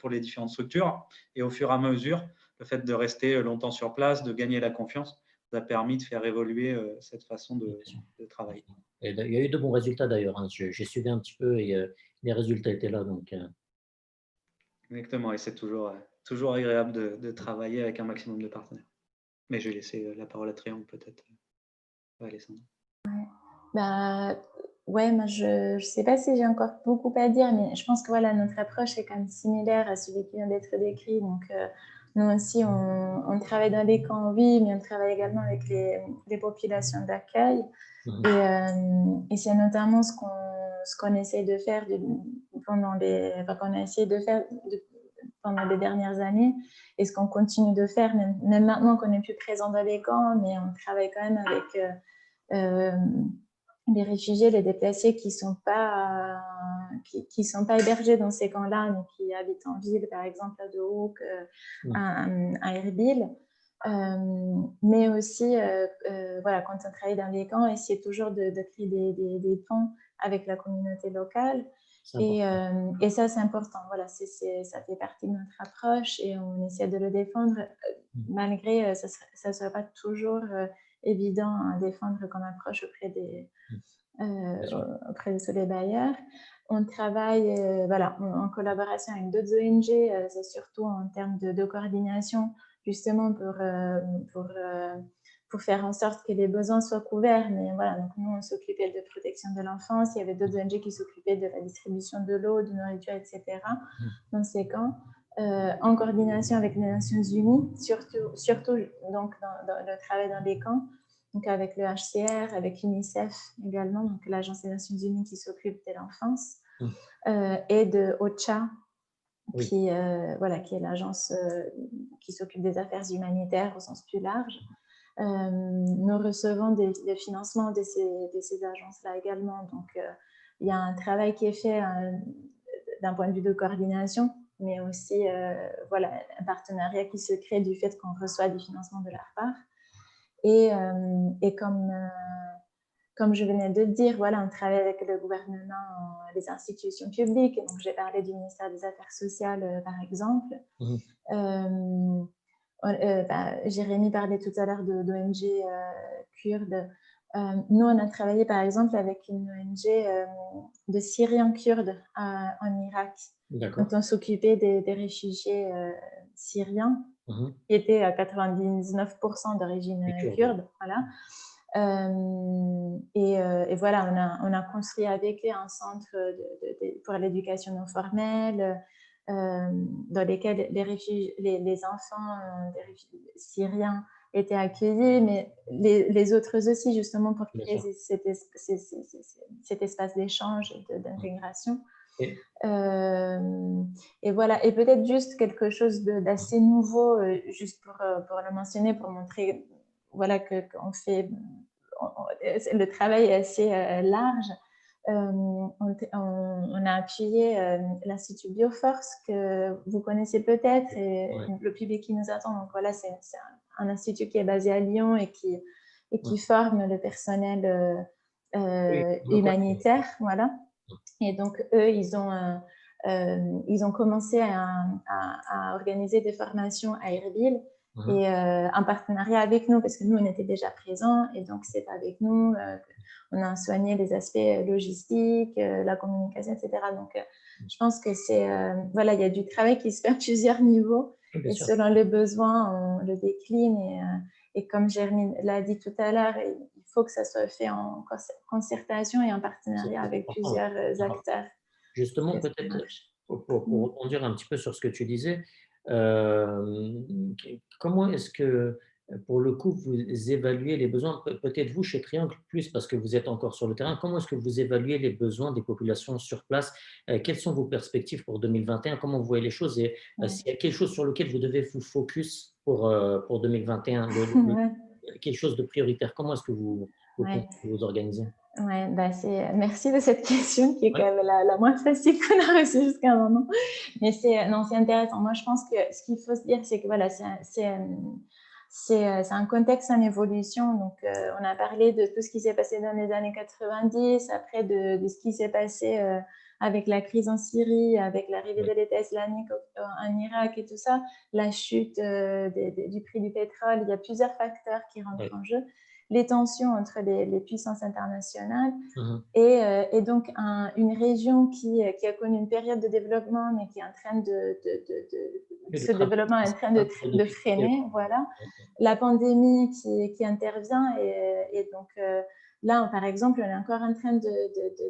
les différentes structures. Et au fur et à mesure, le fait de rester longtemps sur place, de gagner la confiance, ça a permis de faire évoluer cette façon de travailler. Et il y a eu de bons résultats d'ailleurs. Hein. J'ai suivi un petit peu et les résultats étaient là. Donc, Exactement, et c'est toujours agréable de travailler avec un maximum de partenaires. Mais je vais laisser la parole à Triangle peut-être. Alessandra. Ouais, moi je ne sais pas si j'ai encore beaucoup à dire, mais je pense que voilà, notre approche est quand même similaire à celui qui vient d'être décrit. Donc, nous aussi, on travaille dans les camps, oui, mais on travaille également avec les populations d'accueil. Et c'est notamment ce qu'on essaie de faire pendant les dernières années et ce qu'on continue de faire, même maintenant qu'on n'est plus présent dans les camps, mais on travaille quand même avec des réfugiés, les déplacés qui sont pas hébergés dans ces camps-là, mais qui habitent en ville, par exemple à Dohuk, à Erbil. Mais aussi, voilà, quand on travaille dans les camps, essayer toujours de créer des ponts avec la communauté locale. Et ça, c'est important. Voilà, ça fait partie de notre approche et on essaie de le défendre, malgré ça ne serait pas toujours évident à défendre comme approche auprès de tous les bailleurs. On travaille voilà, en collaboration avec d'autres ONG, c'est surtout en termes de coordination, justement pour faire en sorte que les besoins soient couverts. Mais voilà, donc nous, on s'occupait de protection de l'enfance. Il y avait d'autres ONG qui s'occupaient de la distribution de l'eau, de nourriture, etc. dans ces camps. En coordination avec les Nations Unies, surtout donc dans le travail dans les camps, donc avec le HCR, avec l'UNICEF également, donc l'Agence des Nations Unies qui s'occupe de l'enfance, et de OCHA, qui est l'agence qui s'occupe des affaires humanitaires au sens plus large. Nous recevons des financements de ces agences-là également, donc il y a un travail qui est fait d'un point de vue de coordination, mais aussi voilà, un partenariat qui se crée du fait qu'on reçoit des financements de leur part. Et comme je venais de le dire, voilà, on travaille avec le gouvernement, les institutions publiques. Donc, j'ai parlé du ministère des Affaires sociales, par exemple. Jérémy parlait tout à l'heure d'ONG kurdes. Nous, on a travaillé, par exemple, avec une ONG de Syriens kurdes en Irak. Donc, on s'occupait des réfugiés syriens qui étaient à 99% d'origine kurde. Voilà. Et voilà, on a construit avec eux un centre pour l'éducation non formelle dans lequel les enfants syriens étaient accueillis, mais les autres aussi, justement, pour créer cet espace d'échange et d'intégration. Et voilà, et peut-être juste quelque chose d'assez nouveau, juste pour le mentionner, pour montrer voilà, qu'on fait, le travail est assez large. On a appuyé l'Institut Bioforce que vous connaissez peut-être, et le public qui nous attend. Donc voilà, c'est un institut qui est basé à Lyon et qui forme le personnel humanitaire. Voilà. Et donc, eux, ils ont commencé à organiser des formations à Erbil. et en partenariat avec nous, parce que nous, on était déjà présents, et donc c'est avec nous qu'on a soigné les aspects logistiques, la communication, etc. Donc, je pense que voilà, il y a du travail qui se fait à plusieurs niveaux, et selon les besoins, on le décline, et comme Germaine l'a dit tout à l'heure, il faut que ça soit fait en concertation et en partenariat avec plusieurs acteurs. Justement, peut-être pour rebondir un petit peu sur ce que tu disais, comment est-ce que, pour le coup, vous évaluez les besoins, peut-être vous chez Triangle plus parce que vous êtes encore sur le terrain, comment est-ce que vous évaluez les besoins des populations sur place? Quelles sont vos perspectives pour 2021? Comment vous voyez les choses? Et s'il y a quelque chose sur lequel vous devez vous focus pour 2021, quelque chose de prioritaire, comment est-ce que vous vous organisez? Ouais, merci de cette question qui est quand même la moins facile qu'on a reçue jusqu'à maintenant. Mais c'est intéressant. Moi, je pense que ce qu'il faut se dire, c'est que voilà, c'est un contexte en évolution. Donc, on a parlé de tout ce qui s'est passé dans les années 90, après de ce qui s'est passé avec la crise en Syrie, avec l'arrivée de l'État islamique en Irak et tout ça, la chute du prix du pétrole. Il y a plusieurs facteurs qui rentrent en jeu. Les tensions entre les puissances internationales et donc une région qui a connu une période de développement mais qui est en train ce développement est en train de freiner, voilà. La pandémie qui intervient et donc là, par exemple, on est encore en train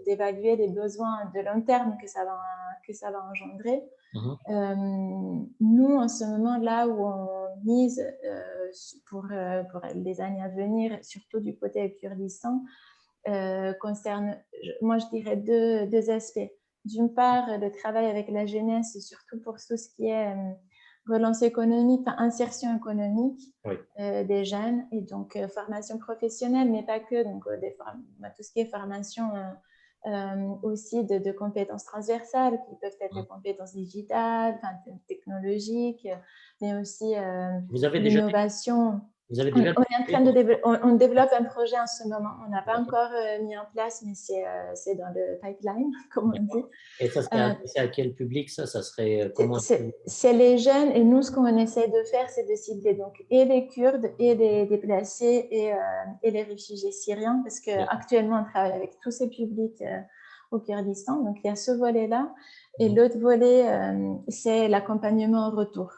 d'évaluer les besoins de long terme que ça va engendrer. Nous, en ce moment, là où on mise pour les années à venir, surtout du côté Kurdistan, concerne, moi je dirais deux aspects. D'une part, le travail avec la jeunesse, surtout pour tout ce qui est relance économique, insertion économique des jeunes, et donc formation professionnelle, mais pas que, donc tout ce qui est formation aussi de compétences transversales, qui peuvent être des compétences digitales, technologiques, mais aussi l'innovation. On développe un projet en ce moment. On n'a pas encore mis en place, mais c'est dans le pipeline, comme on dit. Et ça serait à quel public ça serait comment? C'est les jeunes, et nous, ce qu'on essaie de faire, c'est de cibler donc et les Kurdes, et les déplacés, et les réfugiés syriens, parce qu'actuellement, on travaille avec tous ces publics au Kurdistan. Donc, il y a ce volet-là. Et l'autre volet, c'est l'accompagnement au retour.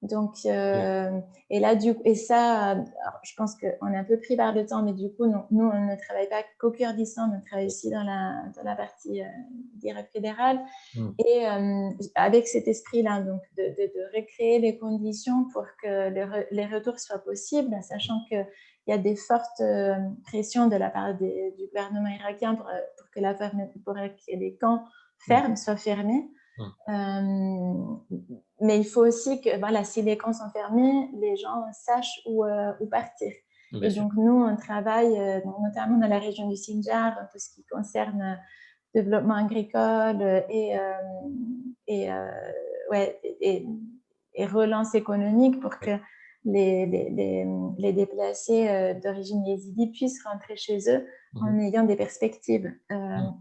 Donc, et là, je pense qu'on est un peu pris par le temps, mais du coup, nous, on ne travaille pas qu'au Kurdistan, on travaille aussi dans la partie d'Irak fédérale. Et avec cet esprit-là, donc de recréer les conditions pour que les retours soient possibles, sachant qu'il y a des fortes pressions de la part du gouvernement irakien pour que les camps fermes soient fermés. Mais il faut aussi que, si les camps sont fermés, les gens sachent où partir. Et donc, nous, on travaille notamment dans la région du Sinjar, tout ce qui concerne développement agricole et relance économique pour que les déplacés d'origine yézidi puissent rentrer chez eux en ayant des perspectives,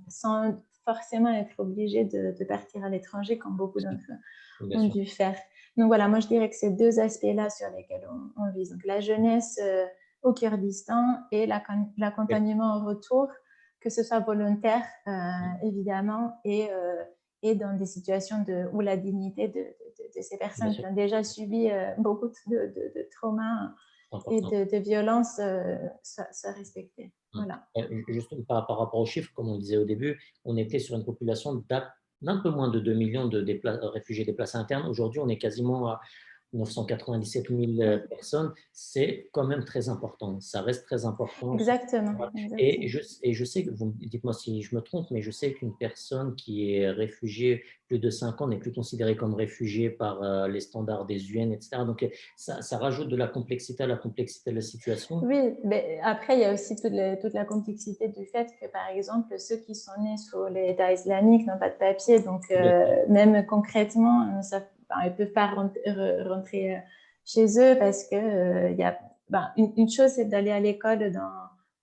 sans forcément être obligés de partir à l'étranger, comme beaucoup d'entre eux ont dû faire. Donc voilà, moi je dirais que c'est deux aspects-là sur lesquels on vise. Donc la jeunesse au Kurdistan et l'accompagnement au retour, que ce soit volontaire, évidemment, et dans des situations où la dignité de ces personnes qui ont déjà subi beaucoup de traumas et de violences soit respectée. Voilà. Juste par rapport aux chiffres, comme on disait au début, on était sur une population d'un peu moins de 2 millions de réfugiés déplacés internes. Aujourd'hui, on est quasiment à 997 000 personnes. C'est quand même très important. Ça reste très important. Exactement. Et je sais que, dites-moi si je me trompe, mais je sais qu'une personne qui est réfugiée plus de 5 ans n'est plus considérée comme réfugiée par les standards des UN, etc. Donc, ça rajoute de la complexité à la complexité de la situation. Oui, mais après, il y a aussi toute la complexité du fait que, par exemple, ceux qui sont nés sous l'État islamique n'ont pas de papier. Donc, même concrètement, ils ne peuvent pas rentrer chez eux parce que une chose, c'est d'aller à l'école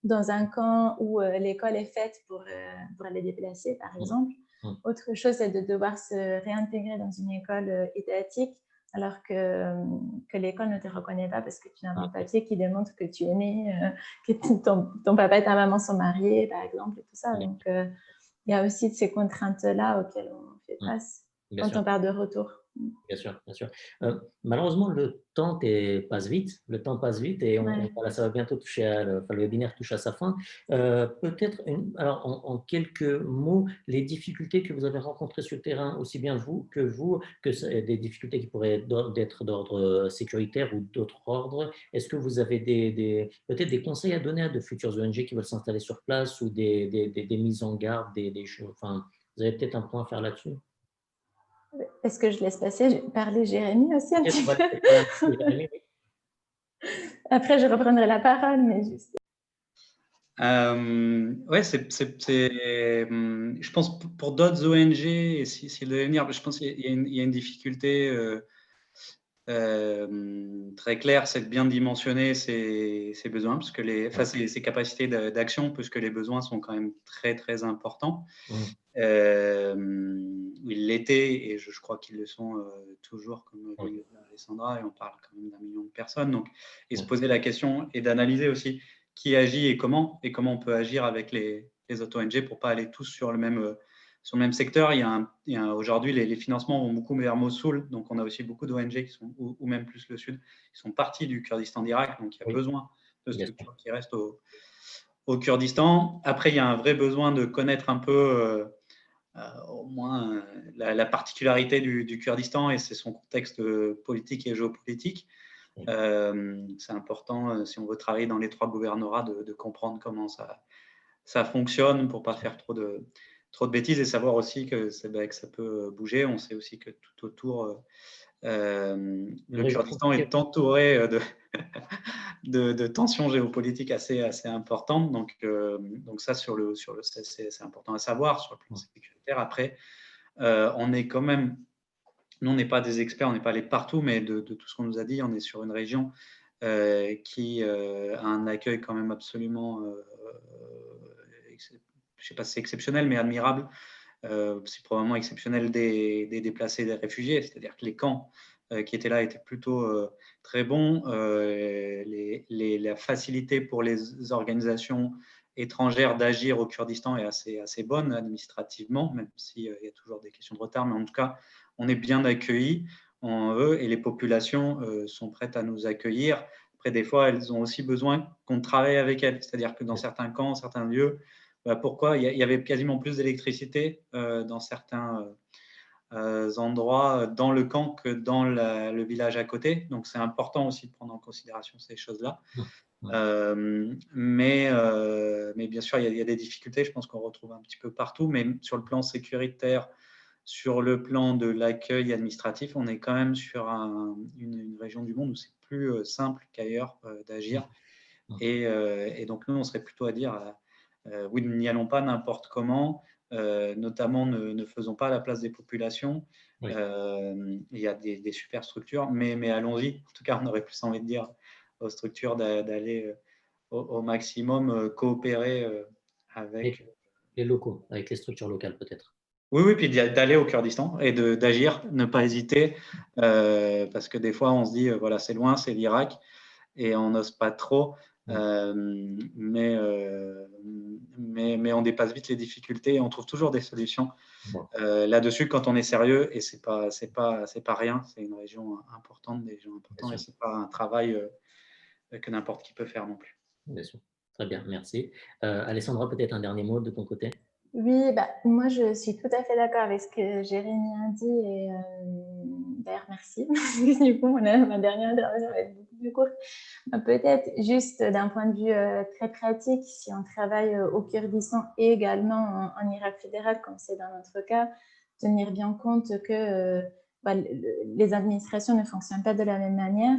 dans un camp où l'école est faite pour les déplacés, par exemple. Autre chose, c'est de devoir se réintégrer dans une école étatique alors que l'école ne te reconnaît pas parce que tu n'as pas un papier qui démontre que tu es né, que ton papa et ta maman sont mariés, par exemple, et tout ça. Donc, il y a aussi ces contraintes-là auxquelles on fait face quand on part de retour. Bien sûr, bien sûr. Malheureusement, le temps passe vite. Le temps passe vite et voilà, ça va bientôt toucher le webinaire touche à sa fin. Peut-être, alors en quelques mots, les difficultés que vous avez rencontrées sur le terrain, aussi bien vous, que des difficultés qui pourraient être d'ordre sécuritaire ou d'autres ordres. Est-ce que vous avez peut-être des conseils à donner à de futures ONG qui veulent s'installer sur place ou des mises en garde, des choses, enfin, vous avez peut-être un point à faire là-dessus? Est-ce que je laisse parler Jérémy aussi un petit peu? Après, je reprendrai la parole, mais juste. Ouais, je pense pour d'autres ONG, et s'ils devaient venir, je pense qu'il y a une difficulté très claire, c'est de bien dimensionner ses besoins, parce que ses capacités d'action, puisque les besoins sont quand même très, très importants. Ils l'étaient, et je crois qu'ils le sont toujours, comme dit Alessandra, et on parle quand même d'1 million de personnes. Donc, et se poser la question et d'analyser aussi qui agit et comment on peut agir avec les autres ONG pour ne pas aller tous sur le même secteur. Aujourd'hui, les financements vont beaucoup vers Mossoul, donc on a aussi beaucoup d'ONG qui sont, ou même plus le sud, qui sont partis du Kurdistan d'Irak, donc il y a besoin de structures qui restent au Kurdistan. Après, il y a un vrai besoin de connaître un peu au moins la particularité du Kurdistan, et c'est son contexte politique et géopolitique. C'est important, si on veut travailler dans les 3 gouvernorats, de comprendre comment ça fonctionne pour ne pas faire trop de bêtises, et savoir aussi que ça peut bouger. On sait aussi que tout autour, le Kurdistan est entouré de tensions géopolitiques assez importantes. Donc ça, c'est important à savoir sur le plan sécuritaire. Après, on est quand même, nous, on n'est pas des experts, on n'est pas allés partout, mais de tout ce qu'on nous a dit, on est sur une région qui a un accueil quand même absolument, je ne sais pas si c'est exceptionnel, mais admirable. C'est probablement exceptionnel des déplacés, des réfugiés, c'est-à-dire que les camps qui étaient là étaient plutôt très bons. La facilité pour les organisations étrangères d'agir au Kurdistan est assez bonne administrativement, même s'il y a toujours des questions de retard, mais en tout cas, on est bien accueillis en eux, et les populations sont prêtes à nous accueillir. Après, des fois, elles ont aussi besoin qu'on travaille avec elles, c'est-à-dire que dans certains camps, certains lieux, pourquoi il y avait quasiment plus d'électricité dans certains endroits dans le camp que dans le village à côté. Donc, c'est important aussi de prendre en considération ces choses-là. Mais bien sûr, il y a des difficultés, je pense qu'on retrouve un petit peu partout, mais sur le plan sécuritaire, sur le plan de l'accueil administratif, on est quand même sur une région du monde où c'est plus simple qu'ailleurs d'agir. Et donc, nous, on serait plutôt à dire oui, n'y allons pas n'importe comment, notamment ne faisons pas la place des populations. Il y a des super structures, mais allons-y. En tout cas, on aurait plus envie de dire aux structures d'aller au maximum coopérer avec les locaux, avec les structures locales peut-être. Oui, puis d'aller au Kurdistan et d'agir, ne pas hésiter, parce que des fois on se dit voilà, c'est loin, c'est l'Irak, et on n'ose pas trop, mais on dépasse vite les difficultés et on trouve toujours des solutions là-dessus quand on est sérieux, et c'est pas rien, c'est une région importante, des gens importants, et c'est pas un travail que n'importe qui peut faire non plus. Bien sûr. Très bien, merci. Alessandra, peut-être un dernier mot de ton côté? Oui, moi je suis tout à fait d'accord avec ce que Jérémy a dit, et d'ailleurs merci, parce que du coup ma dernière intervention va être beaucoup plus courte. Peut-être juste d'un point de vue très pratique, si on travaille au Kurdistan et également en Irak fédéral, comme c'est dans notre cas, tenir bien compte que les administrations ne fonctionnent pas de la même manière,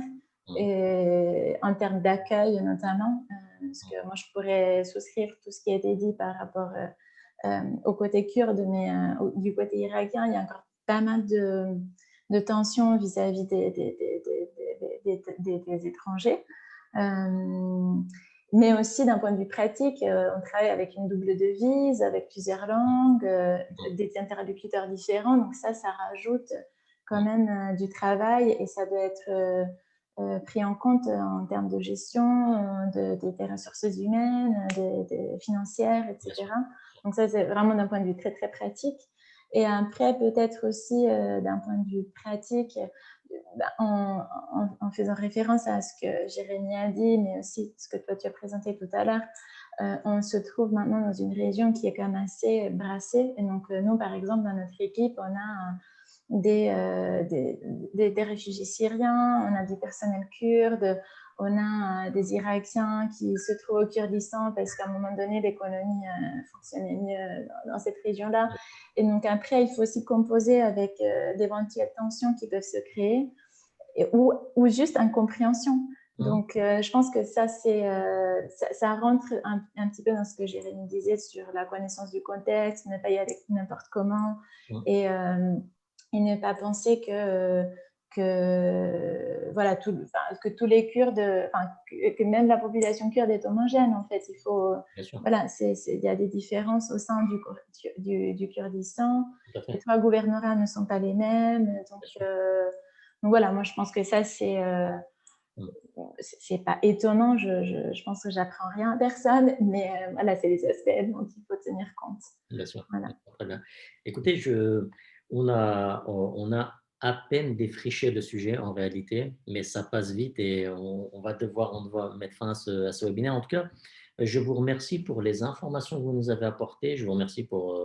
et en termes d'accueil notamment, parce que moi je pourrais souscrire tout ce qui a été dit par rapport au côté kurde, mais du côté irakien, il y a encore pas mal de tensions vis-à-vis des étrangers. Mais aussi d'un point de vue pratique, on travaille avec une double devise, avec plusieurs langues, des interlocuteurs différents. Donc ça rajoute quand même du travail et ça doit être pris en compte en termes de gestion des ressources humaines, financières, etc. Donc ça, c'est vraiment d'un point de vue très, très pratique. Et après, peut-être aussi d'un point de vue pratique, en faisant référence à ce que Jérémy a dit, mais aussi ce que toi tu as présenté tout à l'heure, on se trouve maintenant dans une région qui est quand même assez brassée. Et donc, nous, par exemple, dans notre équipe, on a des réfugiés syriens, on a du personnel kurde, on a des Irakiens qui se trouvent au Kurdistan parce qu'à un moment donné, l'économie fonctionnait mieux dans cette région-là. Et donc après, il faut aussi composer avec d'éventuelles tensions qui peuvent se créer ou juste incompréhension. Donc, je pense que ça, ça rentre un petit peu dans ce que Jérémy disait sur la connaissance du contexte, ne pas y aller n'importe comment et ne pas penser voilà, que tous les Kurdes, que même la population kurde est homogène, en fait. Il faut, voilà, il y a des différences au sein du Kurdistan. Les 3 gouvernorats ne sont pas les mêmes. Donc voilà, moi, je pense que ça, c'est pas étonnant. Je pense que j'apprends rien à personne, mais voilà, c'est des aspects dont il faut tenir compte. Bien sûr. Voilà. Très bien. Écoutez, on a à peine défriché le sujet en réalité, mais ça passe vite et on va devoir mettre fin à ce webinaire. En tout cas, je vous remercie pour les informations que vous nous avez apportées. Je vous remercie pour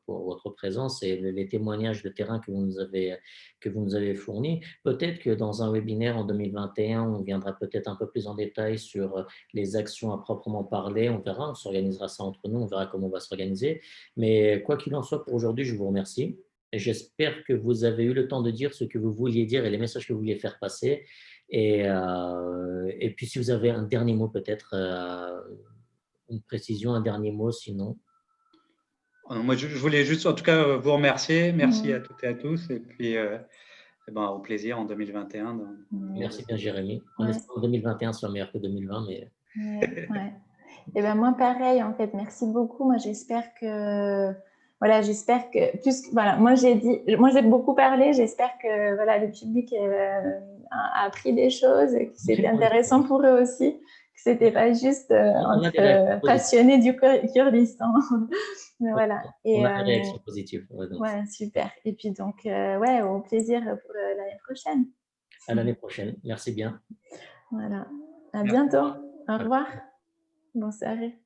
votre présence et les témoignages de terrain que vous nous avez fournis. Peut-être que dans un webinaire en 2021, on viendra peut-être un peu plus en détail sur les actions à proprement parler. On verra, on s'organisera ça entre nous, on verra comment on va s'organiser. Mais quoi qu'il en soit, pour aujourd'hui, je vous remercie. Et j'espère que vous avez eu le temps de dire ce que vous vouliez dire et les messages que vous vouliez faire passer. Et puis, si vous avez un dernier mot peut-être, une précision, un dernier mot sinon. Moi, je voulais juste en tout cas vous remercier. Merci à toutes et à tous. Et puis, au plaisir en 2021. Merci bien, Jérémy. En espérant que 2021 soit meilleur que 2020. Mais... Ouais. Et ben moi, pareil, en fait, merci beaucoup. Moi, j'espère que... Voilà, j'espère que... Voilà, moi, j'ai beaucoup parlé. J'espère que voilà, le public a appris des choses, que c'était intéressant pour eux aussi, que c'était pas juste entre passionnés du Kurdistan. Voilà. On a des réactions positives. Ouais, super. Et puis donc, ouais, au plaisir pour l'année prochaine. À l'année prochaine. Merci bien. Voilà. À bientôt. Au revoir. Bonne soirée.